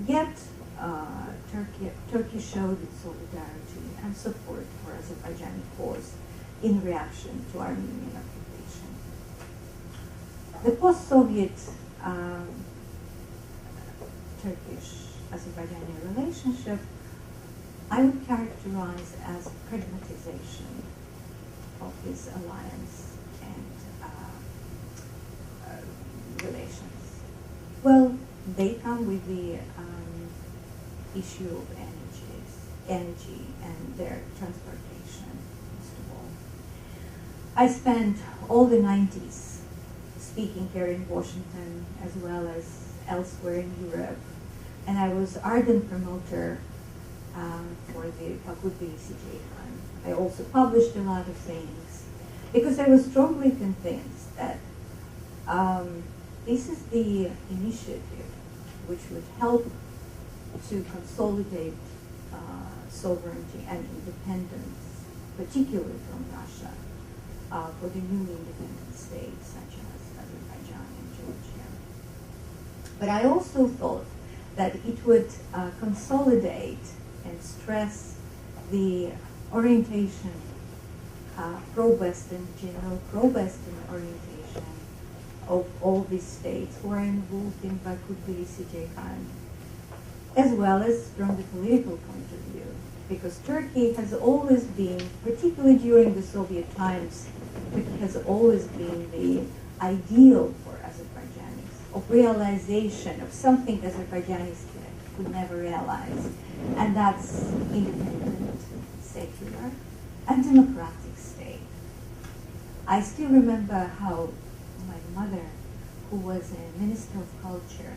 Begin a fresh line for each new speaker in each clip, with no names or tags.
Yet, Turkey showed its solidarity and support for Azerbaijani cause in reaction to Armenian occupation. The post-Soviet Turkish-Azerbaijani relationship I would characterize as pragmatization of this alliance and relations. Well, they come with the issue of energy and their transportation, first of all. I spent all the 90s speaking here in Washington as well as elsewhere in Europe, and I was ardent promoter for the Bakut-Tbilisi-Ceyhan. I also published a lot of things because I was strongly convinced that this is the initiative which would help to consolidate sovereignty and independence, particularly from Russia, for the newly independent states such as Azerbaijan and Georgia. But I also thought that it would consolidate and stress the orientation, pro-Western, general pro-Western orientation of all these states who are involved in Bakut-Tbilisi-Ceyhan, as well as from the political point of view, because Turkey has always been, particularly during the Soviet times, Turkey has always been the ideal for Azerbaijanis, of realization of something Azerbaijanis could never realize, and that's independent, secular, and democratic state. I still remember how my mother, who was a minister of culture,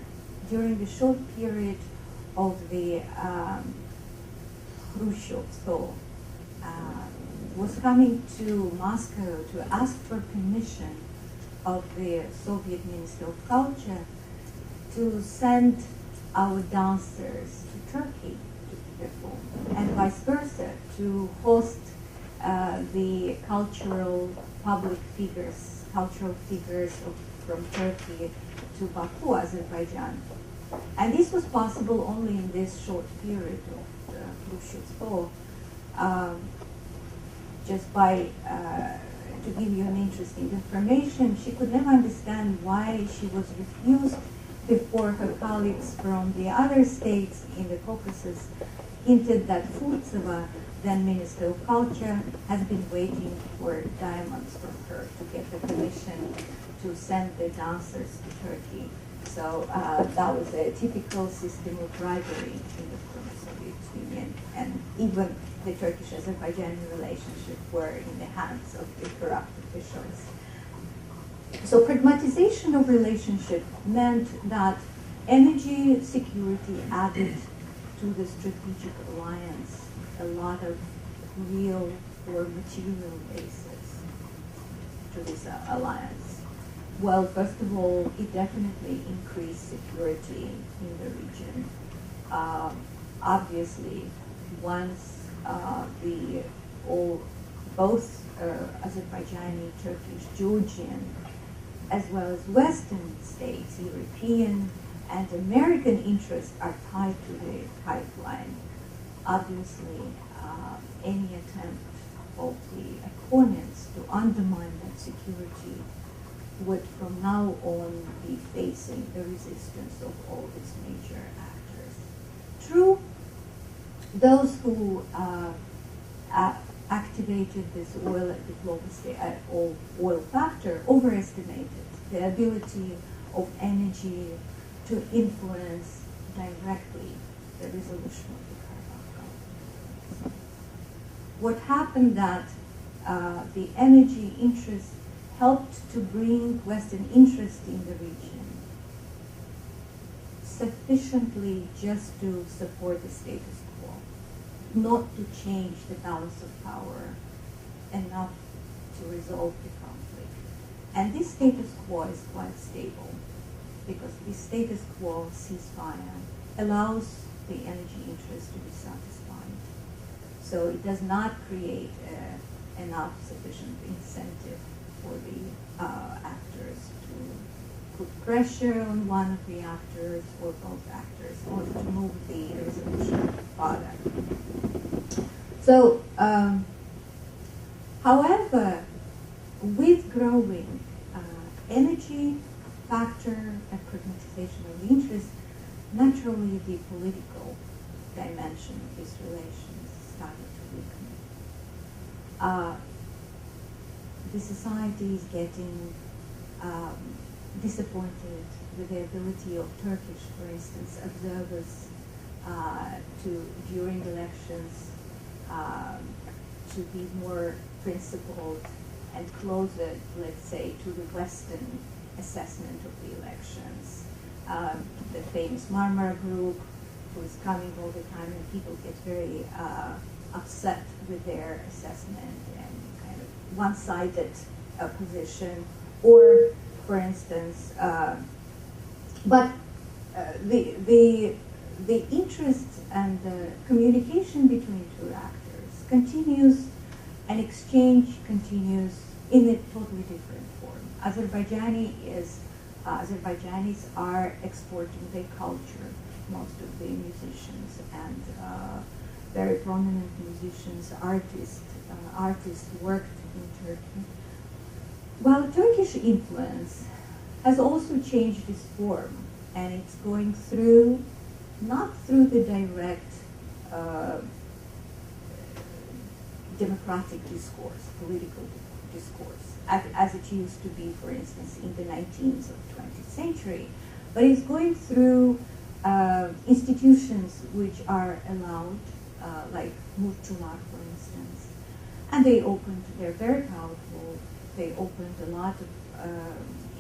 during the short period of the Khrushchev thaw, was coming to Moscow to ask for permission of the Soviet Minister of Culture to send our dancers to Turkey to perform, and vice versa, to host the cultural figures from Turkey to Baku, Azerbaijan. And this was possible only in this short period of the Khrushchev's thaw. Just by, to give you an interesting information, she could never understand why she was refused before her colleagues from the other states in the Caucasus hinted that Furtseva, then Minister of Culture, has been waiting for diamonds from her to get the permission to send the dancers to Turkey. So that was a typical system of bribery in the former Soviet Union, and even the Turkish-Azerbaijani relationship were in the hands of the corrupt officials. So pragmatization of relationship meant that energy security added to the strategic alliance a lot of real or material basis to this alliance. Well, first of all, it definitely increased security in the region. Obviously, once both Azerbaijani, Turkish, Georgian, as well as Western states, European and American interests are tied to the pipeline. Obviously, any attempt of the opponents to undermine that security would from now on be facing the resistance of all these major actors. True, those who activated this oil diplomacy, oil factor, overestimated the ability of energy to influence directly the resolution of the Karabakh conflict. What happened that the energy interest helped to bring Western interest in the region sufficiently just to support the status quo, not to change the balance of power enough to resolve the conflict. And this status quo is quite stable because this status quo ceasefire allows the energy interest to be satisfied. So it does not create enough sufficient incentive for the actors to put pressure on one of the actors or both actors in order to move So, however, with growing energy, factor, and pragmatization of interest, naturally the political dimension of these relations started to weaken. The society is getting disappointed with the ability of Turkish, for instance, observers during elections, to be more principled and closer, let's say, to the Western assessment of the elections. The famous Marmara group, who is coming all the time, and people get very upset with their assessment and kind of one-sided position. Or, for instance, the interest and the communication between two actors continues, and exchange continues in a totally different form. Azerbaijanis are exporting their culture. Most of the musicians and very prominent musicians, artists worked in Turkey. While Turkish influence has also changed its form, and it's going through, not through the direct democratic discourse, political discourse, as it used to be, for instance, in the 19th or 20th century, but it's going through institutions which are allowed, like Murtular, for instance, and they're very powerful. They opened a lot of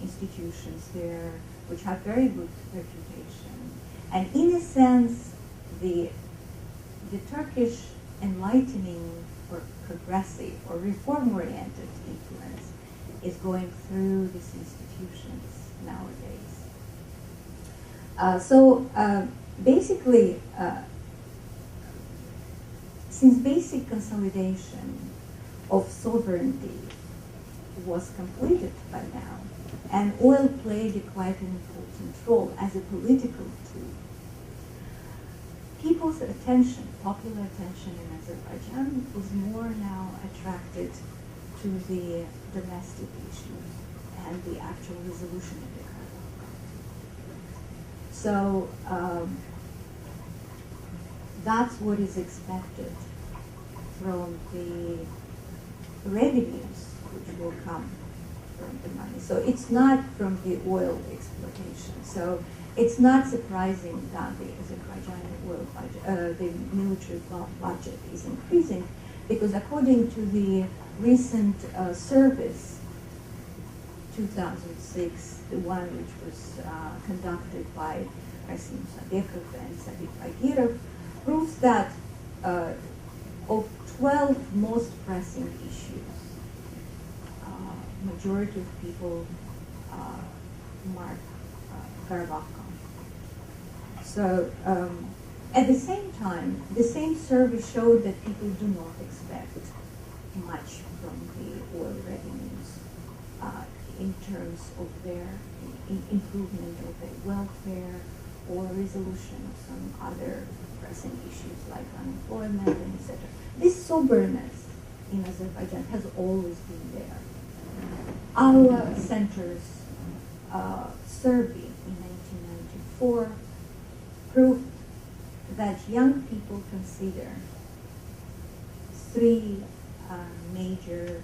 institutions there which have very good reputation. And in a sense, the Turkish enlightening or progressive or reform-oriented influence is going through these institutions nowadays. Basically, since basic consolidation of sovereignty was completed by now, and oil played quite an important role as a political tool, people's attention, popular attention in Azerbaijan, was more now attracted to the domestic issues and the actual resolution of the Karabakh. So that's what is expected from the revenues which will come from the money. So it's not from the oil exploitation. So it's not surprising that the Azerbaijani oil budget, the military budget is increasing, because according to the recent service, 2006, the one which was conducted by Rasim Sadekov and Sadiq Bagirov, proves that of 12 most pressing issues, majority of people mark Karabakh. So at the same time, the same survey showed that people do not expect much from the oil revenues in terms of their improvement of their welfare or resolution of some other pressing issues like unemployment and etc. This soberness in Azerbaijan has always been there. Our center's survey in 1994 proved that young people consider three major